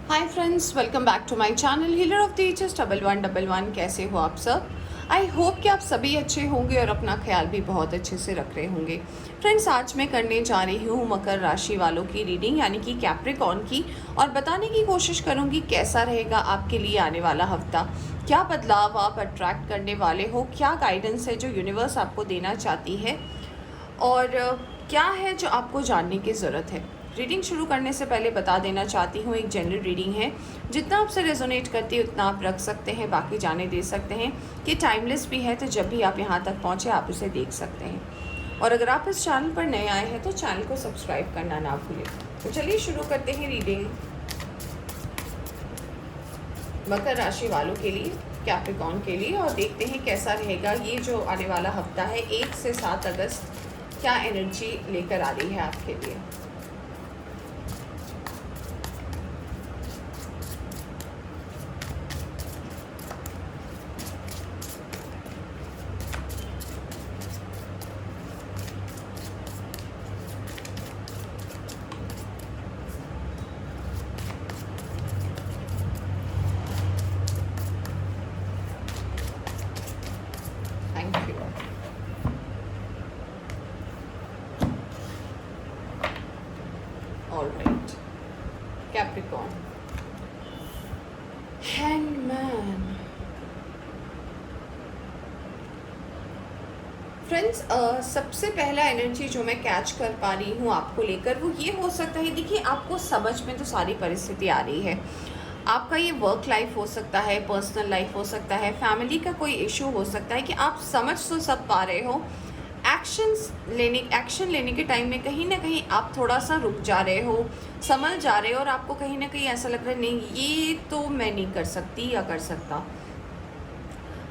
Hi friends, welcome back to my channel healer of teachers 1111। कैसे हो आप सब? आई होप कि आप सभी अच्छे होंगे और अपना ख्याल भी बहुत अच्छे से रख रहे होंगे। फ्रेंड्स, आज मैं करने जा रही हूँ मकर राशि वालों की रीडिंग यानी कि कैप्रिकॉर्न की, और बताने की कोशिश करूँगी कैसा रहेगा आपके लिए आने वाला हफ्ता, क्या बदलाव आप अट्रैक्ट करने वाले हो, क्या गाइडेंस है जो यूनिवर्स आपको देना चाहती है, और क्या है जो आपको जानने की ज़रूरत है। रीडिंग शुरू करने से पहले बता देना चाहती हूँ, एक जनरल रीडिंग है, जितना आपसे रेजोनेट करती है उतना आप रख सकते हैं, बाकी जाने दे सकते हैं। कि टाइमलेस भी है, तो जब भी आप यहाँ तक पहुँचे आप इसे देख सकते हैं। और अगर आप इस चैनल पर नए आए हैं तो चैनल को सब्सक्राइब करना ना भूलें। तो चलिए शुरू करते हैं रीडिंग मकर राशि वालों के लिए, कैप्रिकॉर्न के लिए, और देखते हैं कैसा रहेगा ये जो आने वाला हफ्ता है 1 से 7 अगस्त, क्या एनर्जी लेकर आ रही है आपके लिए। Thank you. Alright, Capricorn, hangman. Friends, सबसे पहला एनर्जी जो मैं कैच कर पा रही हूँ आपको लेकर, वो ये हो सकता है, देखिए आपको समझ में तो सारी परिस्थिति आ रही है। आपका ये वर्क लाइफ हो सकता है, पर्सनल लाइफ हो सकता है, फैमिली का कोई इशू हो सकता है कि आप समझ तो सब पा रहे हो, एक्शन लेने के टाइम में कहीं ना कहीं आप थोड़ा सा रुक जा रहे हो, समझ जा रहे हो, और आपको कहीं ना कहीं ऐसा लग रहा है नहीं ये तो मैं नहीं कर सकती या कर सकता।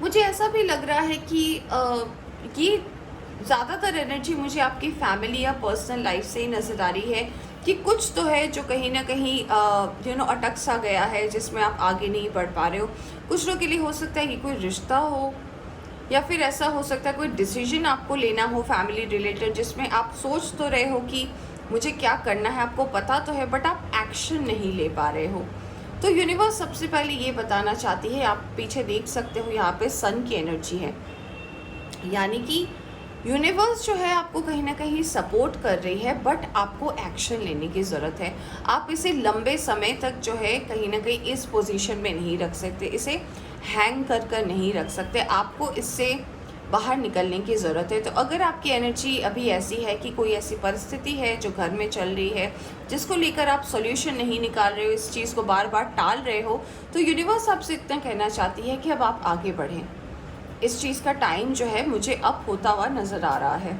मुझे ऐसा भी लग रहा है कि ये ज़्यादातर एनर्जी मुझे आपकी फैमिली या पर्सनल लाइफ से ही नज़र आ रही है कि कुछ तो है जो कहीं ना कहीं अटक सा गया है, जिसमें आप आगे नहीं बढ़ पा रहे हो। कुछ लोगों के लिए हो सकता है कि कोई रिश्ता हो, या फिर ऐसा हो सकता है कोई डिसीजन आपको लेना हो फैमिली रिलेटेड, जिसमें आप सोच तो रहे हो कि मुझे क्या करना है, आपको पता तो है बट आप एक्शन नहीं ले पा रहे हो। तो यूनिवर्स सबसे पहले ये बताना चाहती है, आप पीछे देख सकते हो यहाँ पे सन की एनर्जी है, यानी कि यूनिवर्स जो है आपको कहीं ना कहीं सपोर्ट कर रही है, बट आपको एक्शन लेने की ज़रूरत है। आप इसे लंबे समय तक जो है कहीं ना कहीं इस पोजीशन में नहीं रख सकते, इसे हैंग कर नहीं रख सकते, आपको इससे बाहर निकलने की ज़रूरत है। तो अगर आपकी एनर्जी अभी ऐसी है कि कोई ऐसी परिस्थिति है जो घर में चल रही है, जिसको लेकर आप सॉल्यूशन नहीं निकाल रहे हो, इस चीज़ को बार बार टाल रहे हो, तो यूनिवर्स आपसे इतना कहना चाहती है कि अब आप आगे बढ़ें। इस चीज़ का टाइम जो है मुझे अप होता हुआ नज़र आ रहा है।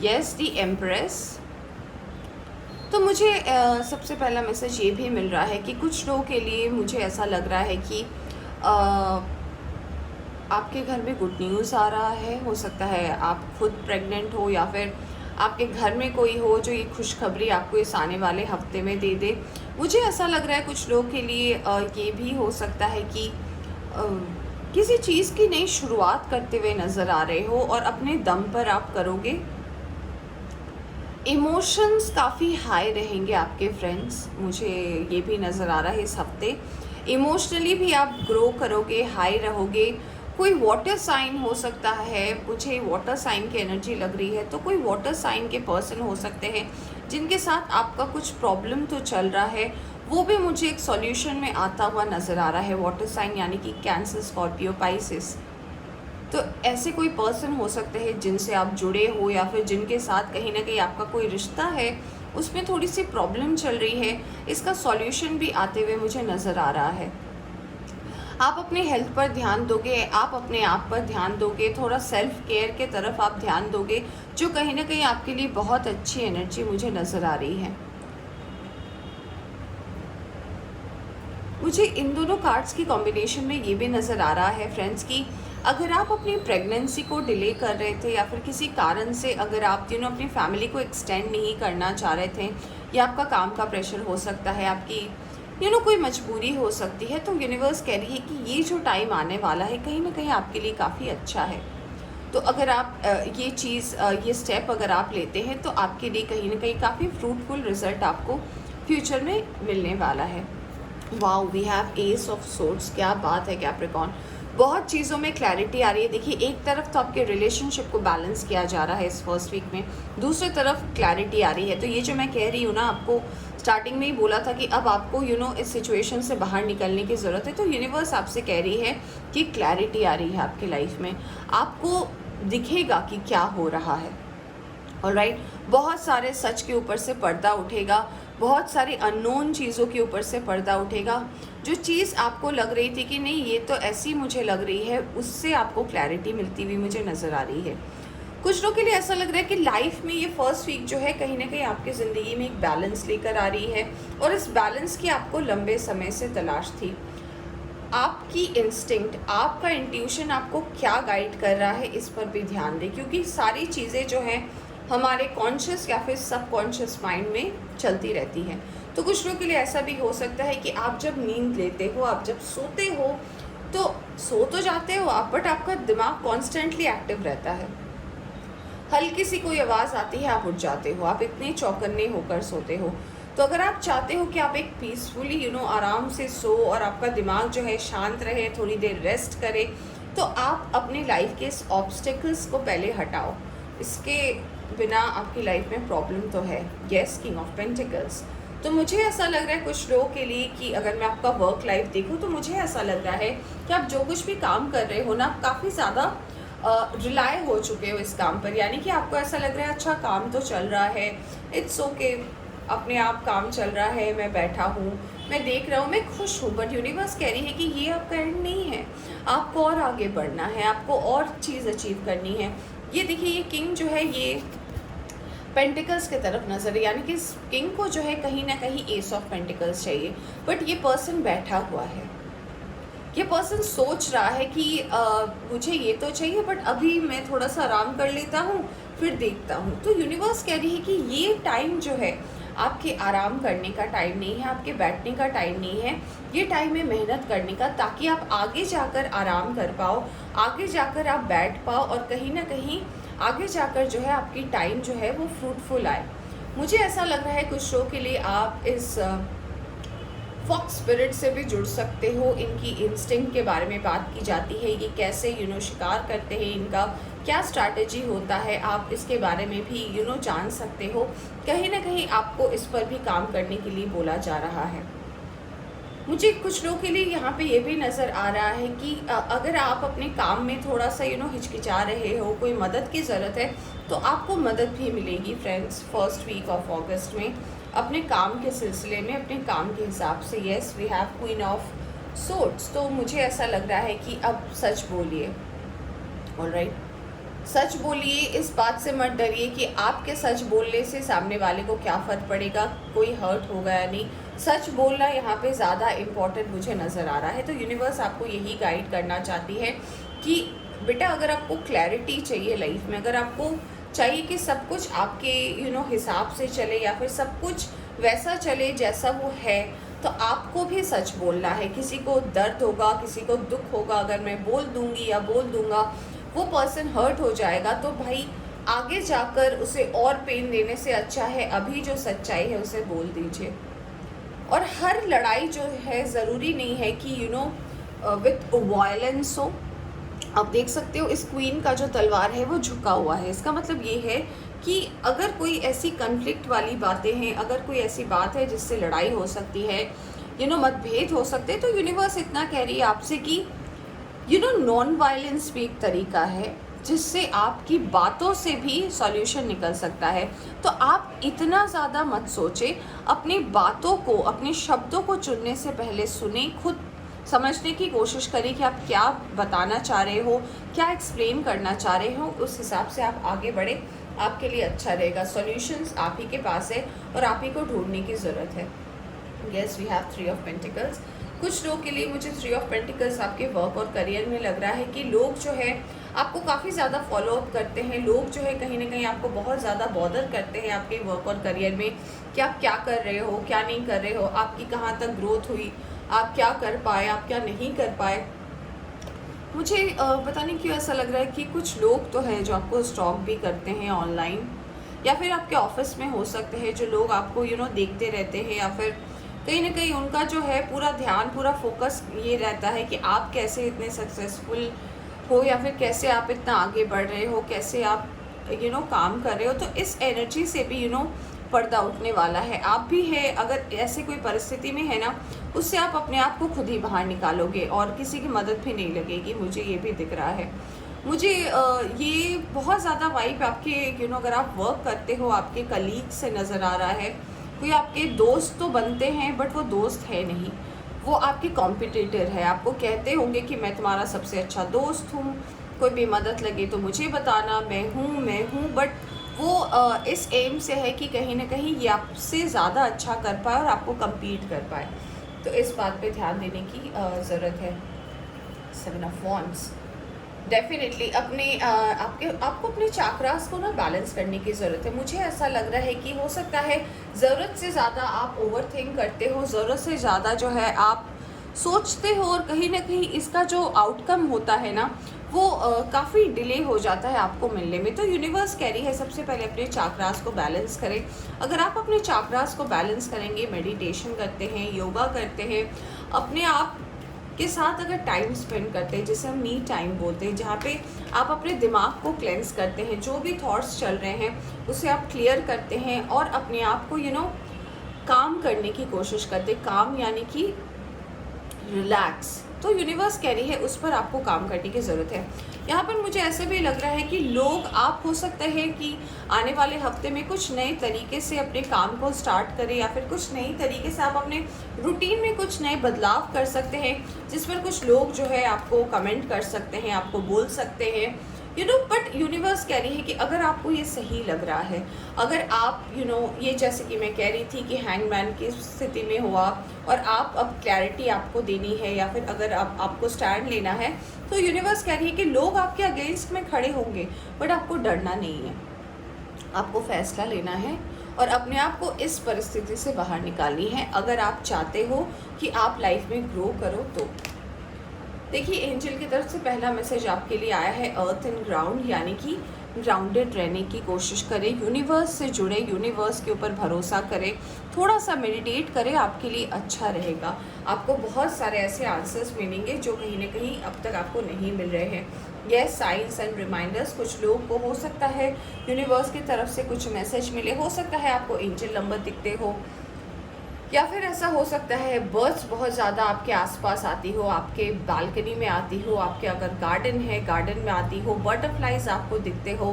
Yes, the empress. तो मुझे सबसे पहला मैसेज ये भी मिल रहा है कि कुछ लोगों के लिए मुझे ऐसा लग रहा है कि आपके घर में गुड न्यूज़ आ रहा है। हो सकता है आप खुद प्रेग्नेंट हो, या फिर आपके घर में कोई हो जो ये खुशखबरी आपको इस आने वाले हफ्ते में दे दे। मुझे ऐसा लग रहा है कुछ लोगों के लिए ये भी हो सकता है कि किसी चीज़ की नई शुरुआत करते हुए नज़र आ रहे हो, और अपने दम पर आप करोगे। इमोशंस काफ़ी हाई रहेंगे आपके फ्रेंड्स, मुझे ये भी नज़र आ रहा है इस हफ्ते। इमोशनली भी आप ग्रो करोगे, हाई रहोगे। कोई वाटर साइन हो सकता है, मुझे वाटर साइन की एनर्जी लग रही है, तो कोई वाटर साइन के पर्सन हो सकते हैं जिनके साथ आपका कुछ प्रॉब्लम तो चल रहा है, वो भी मुझे एक सॉल्यूशन में आता हुआ नज़र आ रहा है। वाटर साइन यानी कि कैंसर, स्कॉर्पियो, पाइसिस। तो ऐसे कोई पर्सन हो सकते हैं जिनसे आप जुड़े हो, या फिर जिनके साथ कहीं ना कहीं आपका कोई रिश्ता है, उसमें थोड़ी सी प्रॉब्लम चल रही है, इसका सॉल्यूशन भी आते हुए मुझे नज़र आ रहा है। आप अपने हेल्थ पर ध्यान दोगे, आप अपने आप पर ध्यान दोगे, थोड़ा सेल्फ केयर के तरफ आप ध्यान दोगे, जो कहीं ना कहीं आपके लिए बहुत अच्छी एनर्जी मुझे नज़र आ रही है। मुझे इन दोनों कार्ड्स की कॉम्बिनेशन में ये भी नज़र आ रहा है फ्रेंड्स कि अगर आप अपनी प्रेगनेंसी को डिले कर रहे थे, या फिर किसी कारण से अगर आप अपनी फैमिली को एक्सटेंड नहीं करना चाह रहे थे, या आपका काम का प्रेशर हो सकता है, आपकी कोई मजबूरी हो सकती है, तो यूनिवर्स कह रही है कि ये जो टाइम आने वाला है कहीं ना कहीं आपके लिए काफ़ी अच्छा है। तो अगर आप ये स्टेप अगर आप लेते हैं, तो आपके लिए कहीं ना कहीं काफ़ी फ्रूटफुल रिजल्ट आपको फ्यूचर में मिलने वाला है। Wow, we have ace of swords. क्या बात है कैप्रिकॉर्न, बहुत चीज़ों में क्लैरिटी आ रही है। देखिए, एक तरफ तो आपके रिलेशनशिप को बैलेंस किया जा रहा है इस फर्स्ट वीक में, दूसरी तरफ क्लैरिटी आ रही है। तो ये जो मैं कह रही हूँ ना, आपको स्टार्टिंग में ही बोला था कि अब आपको इस सिचुएशन से बाहर निकलने की ज़रूरत है। तो यूनिवर्स आपसे कह रही है कि क्लैरिटी आ रही है आपकी लाइफ में, आपको दिखेगा कि क्या हो रहा है। ऑलराइट, बहुत सारे सच के ऊपर से पर्दा उठेगा, बहुत सारी अननोन चीज़ों के ऊपर से पर्दा उठेगा। जो चीज़ आपको लग रही थी कि नहीं ये तो ऐसी मुझे लग रही है, उससे आपको क्लैरिटी मिलती हुई मुझे नज़र आ रही है। कुछ लोगों के लिए ऐसा लग रहा है कि लाइफ में ये फर्स्ट वीक जो है कहीं ना कहीं आपकी ज़िंदगी में एक बैलेंस लेकर आ रही है, और इस बैलेंस की आपको लंबे समय से तलाश थी। आपकी इंस्टिंक्ट, आपका इंट्यूशन आपको क्या गाइड कर रहा है, इस पर भी ध्यान दें, क्योंकि सारी चीज़ें जो हैं हमारे कॉन्शियस या फिर सबकॉन्शियस माइंड में चलती रहती हैं। तो कुछ लोगों के लिए ऐसा भी हो सकता है कि आप जब नींद लेते हो, आप जब सोते हो, तो सो तो जाते हो आप, बट आपका दिमाग कॉन्स्टेंटली एक्टिव रहता है। हल्की सी कोई आवाज़ आती है, आप उठ जाते हो, आप इतने चौकन्ने होकर सोते हो। तो अगर आप चाहते हो कि आप एक पीसफुली आराम से सो और आपका दिमाग जो है शांत रहे, थोड़ी देर रेस्ट करे, तो आप अपनी लाइफ के इस ऑब्स्टिकल्स को पहले हटाओ। इसके बिना आपकी लाइफ में प्रॉब्लम तो है। Yes, king of pentacles. तो मुझे ऐसा लग रहा है कुछ लोगों के लिए कि अगर मैं आपका वर्क लाइफ देखूँ, तो मुझे ऐसा लग रहा है कि आप जो कुछ भी काम कर रहे हो ना, काफ़ी ज़्यादा रिलाय हो चुके हो इस काम पर। यानी कि आपको ऐसा लग रहा है अच्छा काम तो चल रहा है, इट्स ओके, अपने आप काम चल रहा है, मैं बैठा हूँ, मैं देख रहा हूँ, मैं खुश हूँ। बट यूनिवर्स कह रही है कि ये आपका एंड नहीं है, आपको और आगे बढ़ना है, आपको और चीज़ अचीव करनी है। ये देखिए, ये किंग जो है ये पेंटिकल्स की तरफ नजर है, यानी कि इस किंग को जो है कहीं ना कहीं एस ऑफ पेंटिकल्स चाहिए। बट ये पर्सन बैठा हुआ है, ये पर्सन सोच रहा है कि मुझे ये तो चाहिए, बट अभी मैं थोड़ा सा आराम कर लेता हूँ, फिर देखता हूँ। तो यूनिवर्स कह रही है कि ये टाइम जो है आपके आराम करने का टाइम नहीं है, आपके बैठने का टाइम नहीं है, ये टाइम है मेहनत करने का, ताकि आप आगे जाकर आराम कर पाओ, आगे जाकर आप बैठ पाओ, और कहीं ना कहीं आगे जाकर जो है आपकी टाइम जो है वो फ्रूटफुल आए। मुझे ऐसा लग रहा है कुछ लोगों के लिए आप इस फॉक्स स्पिरिट से भी जुड़ सकते हो। इनकी इंस्टिंक्ट के बारे में बात की जाती है, ये कैसे शिकार करते हैं, इनका क्या स्ट्रैटेजी होता है, आप इसके बारे में भी जान सकते हो। कहीं ना कहीं आपको इस पर भी काम करने के लिए बोला जा रहा है। मुझे कुछ लोगों के लिए यहाँ पे ये भी नज़र आ रहा है कि अगर आप अपने काम में थोड़ा सा हिचकिचा रहे हो, कोई मदद की ज़रूरत है, तो आपको मदद भी मिलेगी friends first week of August में, अपने काम के सिलसिले में, अपने काम के हिसाब से। Yes, we have queen of swords. तो मुझे ऐसा लग रहा है कि अब सच बोलिए। ऑलराइट, सच बोलिए, इस बात से मत डरिए कि आपके सच बोलने से सामने वाले को क्या फ़र्क पड़ेगा, कोई हर्ट होगा या नहीं। सच बोलना यहाँ पे ज़्यादा इम्पॉर्टेंट मुझे नज़र आ रहा है। तो यूनिवर्स आपको यही गाइड करना चाहती है कि बेटा, अगर आपको क्लैरिटी चाहिए लाइफ में, अगर आपको चाहिए कि सब कुछ आपके हिसाब से चले, या फिर सब कुछ वैसा चले जैसा वो है, तो आपको भी सच बोलना है। किसी को दर्द होगा, किसी को दुख होगा, अगर मैं बोल दूंगी या बोल दूंगा, वो पर्सन हर्ट हो जाएगा, तो भाई आगे जाकर उसे और पेन देने से अच्छा है अभी जो सच्चाई है उसे बोल दीजिए। और हर लड़ाई जो है ज़रूरी नहीं है कि विथ वायलेंस हो। आप देख सकते हो इस क्वीन का जो तलवार है वो झुका हुआ है। इसका मतलब ये है कि अगर कोई ऐसी कन्फ्लिक्ट वाली बातें हैं, अगर कोई ऐसी बात है जिससे लड़ाई हो सकती है, मतभेद हो सकते हैं, तो यूनिवर्स इतना कह रही है आपसे कि नॉन वायलेंस भी एक तरीका है जिससे आपकी बातों से भी सॉल्यूशन निकल सकता है। तो आप इतना ज़्यादा मत सोचें, अपनी बातों को, अपने शब्दों को चुनने से पहले सुने, खुद समझने की कोशिश करें कि आप क्या बताना चाह रहे हो, क्या एक्सप्लेन करना चाह रहे हो, उस हिसाब से आप आगे बढ़े, आपके लिए अच्छा रहेगा। सॉल्यूशंस आप ही के पास है और आप ही को ढूंढने की ज़रूरत है। Yes, we have 3 of pentacles. कुछ लोगों के लिए मुझे 3 ऑफ पेंटिकल्स आपके वर्क और करियर में लग रहा है कि लोग जो है आपको काफ़ी ज़्यादा फॉलो अप करते हैं, लोग जो है कहीं ना कहीं आपको बहुत ज़्यादा बॉदर करते हैं आपके वर्क और करियर में कि आप क्या कर रहे हो, क्या नहीं कर रहे हो, आपकी कहाँ तक ग्रोथ हुई, आप क्या कर पाए, आप क्या नहीं कर पाए। मुझे पता नहीं क्यों ऐसा लग रहा है कि कुछ लोग तो हैं जो आपको स्टॉक भी करते हैं ऑनलाइन, या फिर आपके ऑफिस में हो सकते हैं जो लोग आपको देखते रहते हैं, या फिर कहीं ना कहीं उनका जो है पूरा ध्यान, पूरा फोकस ये रहता है कि आप कैसे इतने सक्सेसफुल हो, या फिर कैसे आप इतना आगे बढ़ रहे हो, कैसे आप काम कर रहे हो। तो इस एनर्जी से भी पर्दा उठने वाला है। आप भी है, अगर ऐसे कोई परिस्थिति में है ना, उससे आप अपने आप को खुद ही बाहर निकालोगे और किसी की मदद भी नहीं लगेगी। मुझे ये भी दिख रहा है। मुझे ये बहुत ज़्यादा वाइब आपके अगर आप वर्क करते हो, आपके कलीग से नज़र आ रहा है। कोई आपके दोस्त तो बनते हैं बट वो दोस्त है नहीं, वो आपके कॉम्पिटिटर है। आपको कहते होंगे कि मैं तुम्हारा सबसे अच्छा दोस्त हूँ, कोई भी मदद लगे तो मुझे बताना, मैं हूँ। बट वो इस एम से है कि कहीं ना कहीं ये आपसे ज़्यादा अच्छा कर पाए और आपको compete कर पाए। तो इस बात पे ध्यान देने की ज़रूरत है। 7 ऑफ वॉन्ड्स, डेफिनेटली आपको अपने चाक्रास को ना बैलेंस करने की ज़रूरत है। मुझे ऐसा लग रहा है कि हो सकता है ज़रूरत से ज़्यादा आप ओवर थिंक करते हो, ज़रूरत से ज़्यादा जो है आप सोचते हो, और कहीं ना कहीं इसका जो आउटकम होता है ना, वो काफ़ी डिले हो जाता है आपको मिलने में। तो यूनिवर्स कह रही है सबसे पहले अपने चाक्रास को बैलेंस करें। अगर आप अपने चाक्रास को बैलेंस करेंगे, मेडिटेशन करते हैं, योगा करते हैं, अपने आप के साथ अगर टाइम स्पेंड करते हैं, जिसे हम मी टाइम बोलते हैं, जहाँ पे आप अपने दिमाग को क्लेंस करते हैं, जो भी थॉट्स चल रहे हैं उसे आप क्लियर करते हैं और अपने आप को काम करने की कोशिश करते हैं। काम यानी कि रिलैक्स। तो यूनिवर्स कह रही है उस पर आपको काम करने की ज़रूरत है। यहाँ पर मुझे ऐसे भी लग रहा है कि लोग, आप हो सकते हैं कि आने वाले हफ्ते में कुछ नए तरीके से अपने काम को स्टार्ट करें, या फिर कुछ नई तरीके से आप अपने रूटीन में कुछ नए बदलाव कर सकते हैं, जिस पर कुछ लोग जो है आपको कमेंट कर सकते हैं, आपको बोल सकते हैं बट यूनिवर्स कह रही है कि अगर आपको ये सही लग रहा है, अगर आप ये जैसे कि मैं कह रही थी कि हैंगमैन की स्थिति में हुआ और आप अब क्लैरिटी आपको देनी है, या फिर अगर आपको स्टैंड लेना है, तो यूनिवर्स कह रही है कि लोग आपके अगेंस्ट में खड़े होंगे बट आपको डरना नहीं है। आपको फैसला लेना है और अपने आप को इस परिस्थिति से बाहर निकालनी है, अगर आप चाहते हो कि आप लाइफ में ग्रो करो। तो देखिए, एंजल की तरफ से पहला मैसेज आपके लिए आया है अर्थ एंड ग्राउंड, यानी कि ग्राउंडेड रहने की कोशिश करें, यूनिवर्स से जुड़े, यूनिवर्स के ऊपर भरोसा करें, थोड़ा सा मेडिटेट करें, आपके लिए अच्छा रहेगा। आपको बहुत सारे ऐसे आंसर्स मिलेंगे जो कहीं ना कहीं अब तक आपको नहीं मिल रहे हैं। यह साइंस एंड रिमाइंडर्स, कुछ लोग को हो सकता है यूनिवर्स की तरफ से कुछ मैसेज मिले, हो सकता है आपको एंजल नंबर दिखते हो, या फिर ऐसा हो सकता है बर्ड्स बहुत ज़्यादा आपके आसपास आती हो, आपके बालकनी में आती हो, आपके अगर गार्डन है गार्डन में आती हो, बटरफ्लाइज आपको दिखते हो,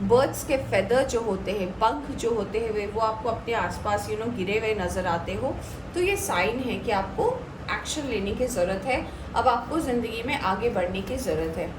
बर्ड्स के फेदर जो होते हैं, पंख जो होते हैं वो आपको अपने आसपास गिरे हुए नज़र आते हो, तो ये साइन है कि आपको एक्शन लेने की ज़रूरत है। अब आपको ज़िंदगी में आगे बढ़ने की ज़रूरत है।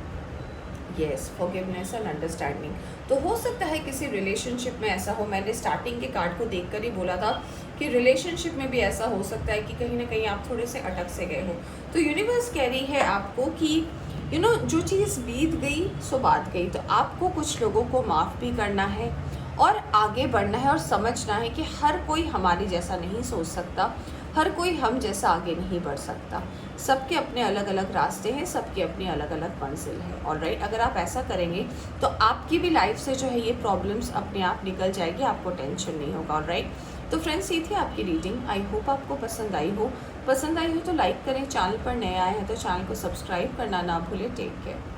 Yes, forgiveness and understanding. तो हो सकता है किसी रिलेशनशिप में ऐसा हो, मैंने स्टार्टिंग के कार्ड को देखकर ही बोला था कि रिलेशनशिप में भी ऐसा हो सकता है कि कहीं ना कहीं आप थोड़े से अटक से गए हो। तो यूनिवर्स कह रही है आपको कि जो चीज़ बीत गई सो बात गई। तो आपको कुछ लोगों को माफ़ भी करना है और आगे बढ़ना है, और समझना है कि हर कोई हमारे जैसा नहीं सोच सकता, हर कोई हम जैसा आगे नहीं बढ़ सकता। सबके अपने अलग अलग रास्ते हैं, सबकी अपनी अलग अलग मंजिल है। ऑलराइट, अगर आप ऐसा करेंगे तो आपकी भी लाइफ से जो है ये प्रॉब्लम्स अपने आप निकल जाएगी, आपको टेंशन नहीं होगा। ऑलराइट, तो फ्रेंड्स, ये थी आपकी रीडिंग। आई होप आपको पसंद आई हो तो लाइक करें, चैनल पर नए आए हैं तो चैनल को सब्सक्राइब करना ना भूलें। Take care.